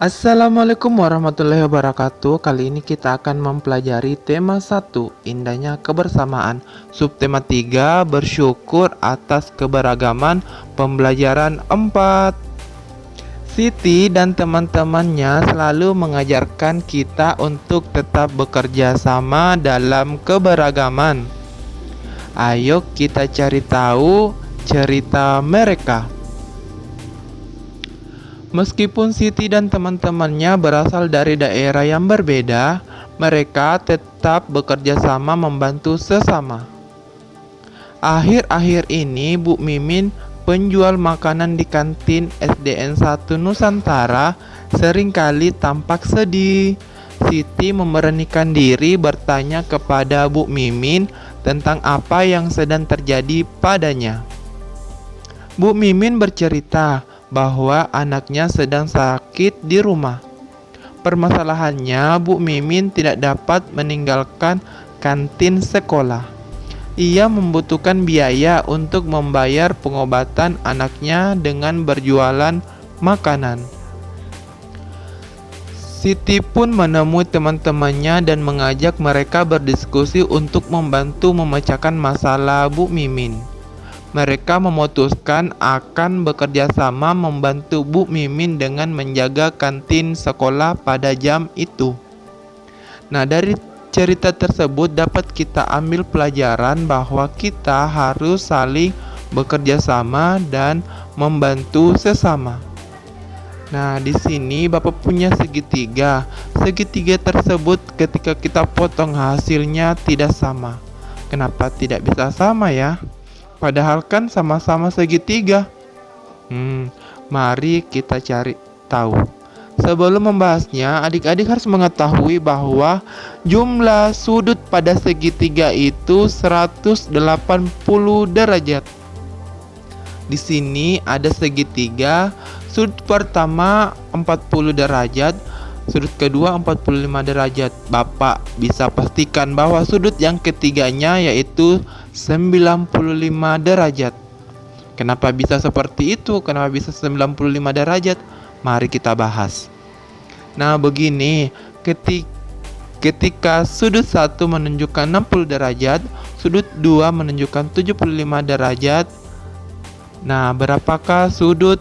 Assalamualaikum warahmatullahi wabarakatuh. Kali ini kita akan mempelajari tema 1, indahnya kebersamaan. Subtema 3, bersyukur atas keberagaman. Pembelajaran 4. Siti dan teman-temannya selalu mengajarkan kita untuk tetap bekerja sama dalam keberagaman. Ayo kita cari tahu cerita mereka. Meskipun Siti dan teman-temannya berasal dari daerah yang berbeda, mereka tetap bekerja sama membantu sesama. Akhir-akhir ini, Bu Mimin, penjual makanan di kantin SDN 1 Nusantara, seringkali tampak sedih. Siti memberanikan diri bertanya kepada Bu Mimin tentang apa yang sedang terjadi padanya. Bu Mimin bercerita bahwa anaknya sedang sakit di rumah. Permasalahannya, Bu Mimin tidak dapat meninggalkan kantin sekolah. Ia membutuhkan biaya untuk membayar pengobatan anaknya dengan berjualan makanan. Siti pun menemui teman-temannya dan mengajak mereka berdiskusi untuk membantu memecahkan masalah Bu Mimin. Mereka memutuskan akan bekerja sama membantu Bu Mimin dengan menjaga kantin sekolah pada jam itu. Nah, dari cerita tersebut dapat kita ambil pelajaran bahwa kita harus saling bekerja sama dan membantu sesama. Nah, di sini Bapak punya segitiga. Segitiga tersebut ketika kita potong hasilnya tidak sama. Kenapa tidak bisa sama ya? Padahal kan sama-sama segitiga. Mari kita cari tahu. Sebelum membahasnya, adik-adik harus mengetahui bahwa jumlah sudut pada segitiga itu 180 derajat. Di sini ada segitiga, sudut pertama 40 derajat, sudut kedua 45 derajat. Bapak bisa pastikan bahwa sudut yang ketiganya yaitu 95 derajat. Kenapa bisa seperti itu? Kenapa bisa 95 derajat? Mari kita bahas. Nah, begini, ketika sudut 1 menunjukkan 60 derajat, sudut 2 menunjukkan 75 derajat. Nah, berapakah sudut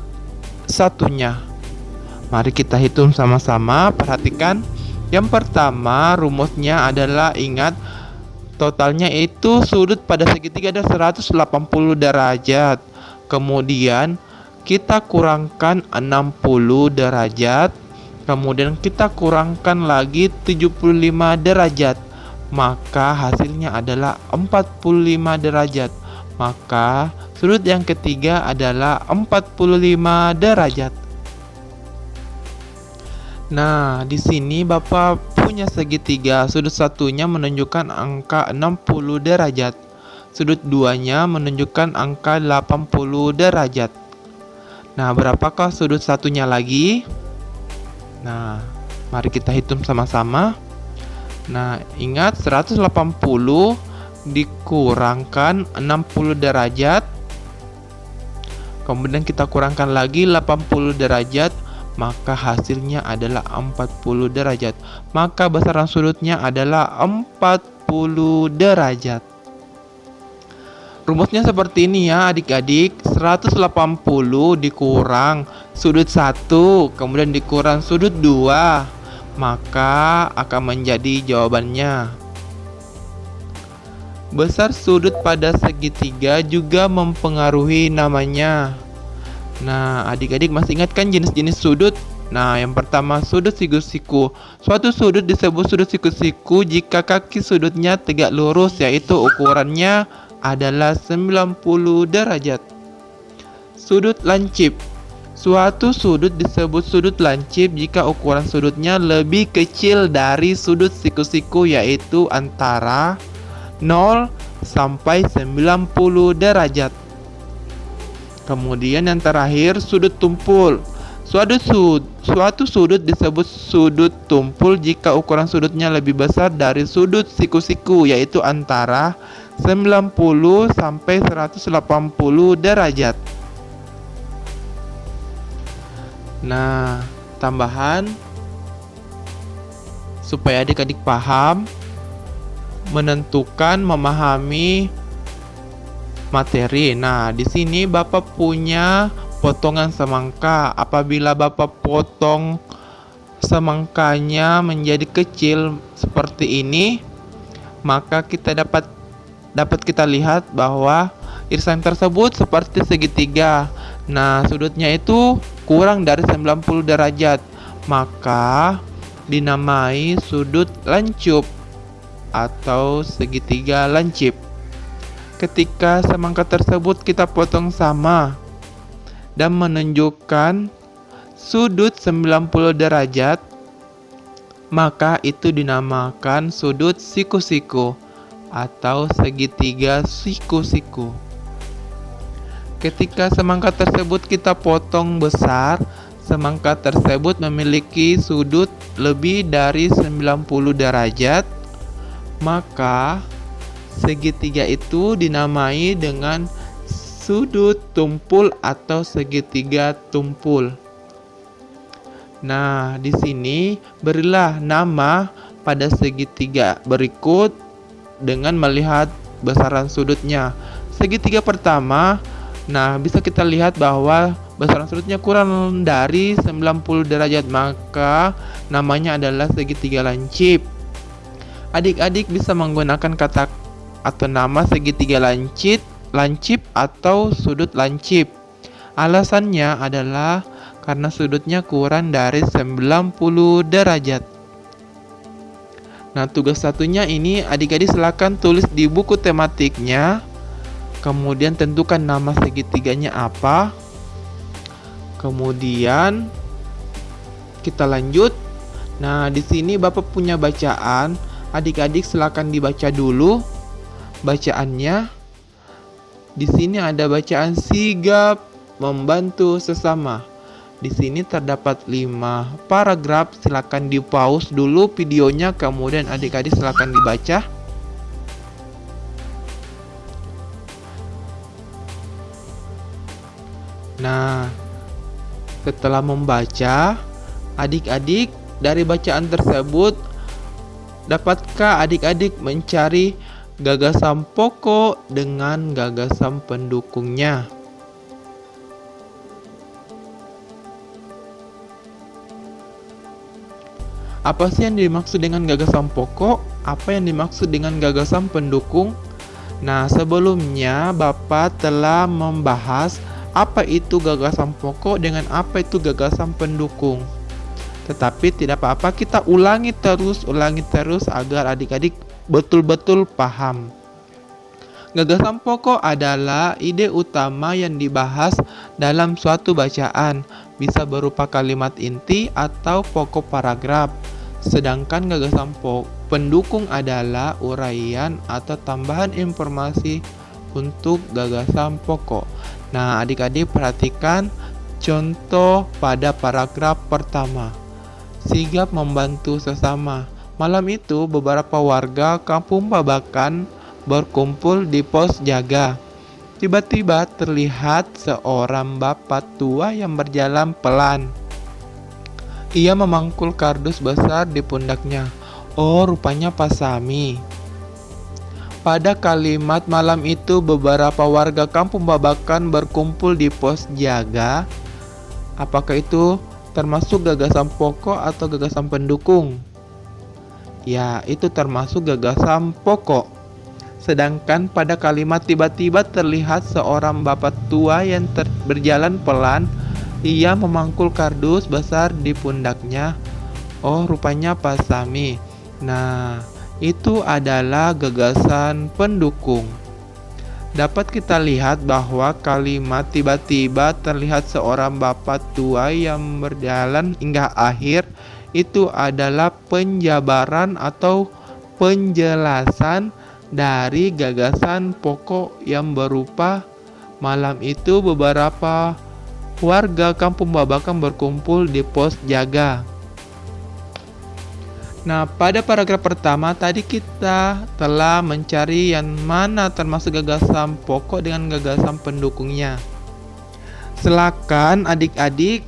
satunya? Mari kita hitung sama-sama. Perhatikan. Yang pertama, rumusnya adalah ingat totalnya itu sudut pada segitiga ada 180 derajat. Kemudian kita kurangkan 60 derajat. Kemudian kita kurangkan lagi 75 derajat. Maka hasilnya adalah 45 derajat. Maka sudut yang ketiga adalah 45 derajat. Nah, di sini Bapak punya segitiga. Sudut satunya menunjukkan angka 60 derajat. Sudut duanya menunjukkan angka 80 derajat. Nah, berapakah sudut satunya lagi? Nah, mari kita hitung sama-sama. Nah, ingat 180 dikurangkan 60 derajat. Kemudian kita kurangkan lagi 80 derajat. Maka hasilnya adalah 40 derajat. Maka besaran sudutnya adalah 40 derajat. Rumusnya seperti ini ya adik-adik. 180 dikurang sudut 1, kemudian dikurang sudut 2, maka akan menjadi jawabannya. Besar sudut pada segitiga juga mempengaruhi namanya. Nah, adik-adik masih ingat kan jenis-jenis sudut? Nah, yang pertama sudut siku-siku. Suatu sudut disebut sudut siku-siku jika kaki sudutnya tegak lurus, yaitu ukurannya adalah 90 derajat. Sudut lancip. Suatu sudut disebut sudut lancip jika ukuran sudutnya lebih kecil dari sudut siku-siku, yaitu antara 0 sampai 90 derajat. Kemudian yang terakhir, sudut tumpul. Suatu sudut disebut sudut tumpul jika ukuran sudutnya lebih besar dari sudut siku-siku, yaitu antara 90 sampai 180 derajat. Nah, tambahan supaya adik-adik paham, menentukan, memahami materi. Nah, di sini Bapak punya potongan semangka. Apabila Bapak potong semangkanya menjadi kecil seperti ini, maka kita dapat kita lihat bahwa irisan tersebut seperti segitiga. Nah, sudutnya itu kurang dari 90 derajat, maka dinamai sudut lancup atau segitiga lancip. Ketika semangka tersebut kita potong sama dan menunjukkan sudut 90 derajat, maka itu dinamakan sudut siku-siku atau segitiga siku-siku. Ketika semangka tersebut kita potong besar, semangka tersebut memiliki sudut lebih dari 90 derajat, maka segitiga itu dinamai dengan sudut tumpul atau segitiga tumpul. Nah, di sini berilah nama pada segitiga berikut dengan melihat besaran sudutnya. Segitiga pertama, nah bisa kita lihat bahwa besaran sudutnya kurang dari 90 derajat, maka namanya adalah segitiga lancip. Adik-adik bisa menggunakan kata atau nama segitiga lancip atau sudut lancip. Alasannya adalah karena sudutnya kurang dari 90 derajat. Nah, tugas satunya ini adik-adik silakan tulis di buku tematiknya. Kemudian tentukan nama segitiganya apa. Kemudian kita lanjut. Nah, di sini Bapak punya bacaan. Adik-adik silakan dibaca dulu bacaannya. Di sini ada bacaan sigap membantu sesama. Di sini terdapat 5 paragraf. Silakan di-pause dulu videonya, kemudian adik-adik silakan dibaca. Nah, setelah membaca, adik-adik dari bacaan tersebut, dapatkah adik-adik mencari gagasan pokok dengan gagasan pendukungnya? Apa sih yang dimaksud dengan gagasan pokok? Apa yang dimaksud dengan gagasan pendukung? Nah, sebelumnya Bapak telah membahas apa itu gagasan pokok dengan apa itu gagasan pendukung. Tetapi tidak apa-apa, kita ulangi terus agar adik-adik betul-betul paham. Gagasan pokok adalah ide utama yang dibahas dalam suatu bacaan, bisa berupa kalimat inti atau pokok paragraf. Sedangkan gagasan pendukung adalah uraian atau tambahan informasi untuk gagasan pokok. Nah, adik-adik perhatikan contoh pada paragraf pertama. Sigap membantu sesama. Malam itu beberapa warga Kampung Babakan berkumpul di pos jaga. Tiba-tiba terlihat seorang bapak tua yang berjalan pelan. Ia memangkul kardus besar di pundaknya. Oh, rupanya Pak Sami. Pada kalimat malam itu beberapa warga Kampung Babakan berkumpul di pos jaga. Apakah itu termasuk gagasan pokok atau gagasan pendukung? Ya, itu termasuk gagasan pokok. Sedangkan pada kalimat tiba-tiba terlihat seorang bapak tua yang berjalan pelan. Ia memangkul kardus besar di pundaknya. Oh, rupanya Pak Sami. Nah, itu adalah gagasan pendukung. Dapat kita lihat bahwa kalimat tiba-tiba terlihat seorang bapak tua yang berjalan hingga akhir itu adalah penjabaran atau penjelasan dari gagasan pokok yang berupa malam itu beberapa warga Kampung Babakan berkumpul di pos jaga. Nah, pada paragraf pertama tadi kita telah mencari yang mana termasuk gagasan pokok dengan gagasan pendukungnya. Silakan adik-adik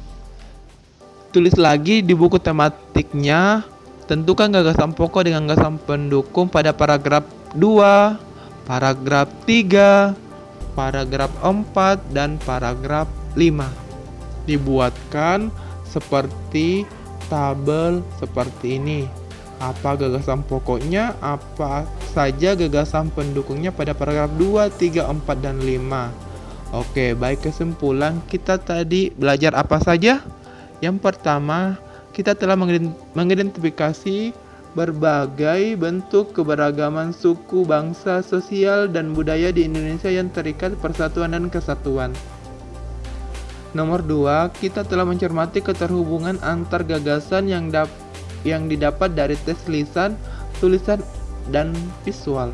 Tulis lagi di buku tematiknya, tentukan gagasan pokok dengan gagasan pendukung pada paragraf 2, paragraf 3, paragraf 4, dan paragraf 5. Dibuatkan seperti tabel seperti ini. Apa gagasan pokoknya, apa saja gagasan pendukungnya pada paragraf 2, 3, 4, dan 5. Oke, baik, kesimpulan kita tadi belajar apa saja? Yang pertama, kita telah mengidentifikasi berbagai bentuk keberagaman suku, bangsa, sosial, dan budaya di Indonesia yang terikat persatuan dan kesatuan. Nomor 2, kita telah mencermati keterhubungan antar gagasan yang didapat dari tes lisan, tulisan, dan visual.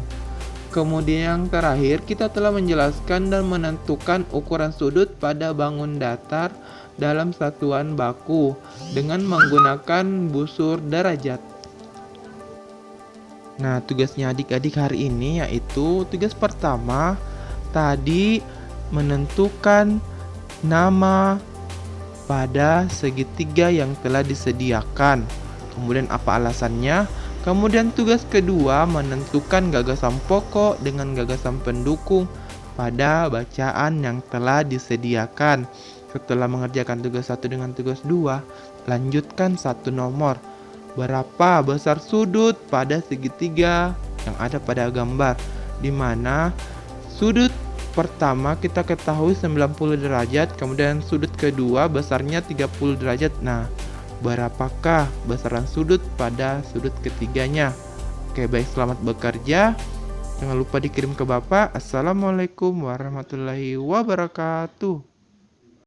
Kemudian yang terakhir, kita telah menjelaskan dan menentukan ukuran sudut pada bangun datar dalam satuan baku dengan menggunakan busur derajat. Nah, tugasnya adik-adik hari ini yaitu tugas pertama tadi menentukan nama pada segitiga yang telah disediakan. Kemudian apa alasannya? Kemudian tugas kedua menentukan gagasan pokok dengan gagasan pendukung pada bacaan yang telah disediakan. Setelah mengerjakan tugas 1 dengan tugas 2, lanjutkan satu nomor. Berapa besar sudut pada segitiga yang ada pada gambar? Di mana sudut pertama kita ketahui 90 derajat, kemudian sudut kedua besarnya 30 derajat. Nah, berapakah besaran sudut pada sudut ketiganya? Oke, baik, selamat bekerja. Jangan lupa dikirim ke Bapak. Assalamualaikum warahmatullahi wabarakatuh.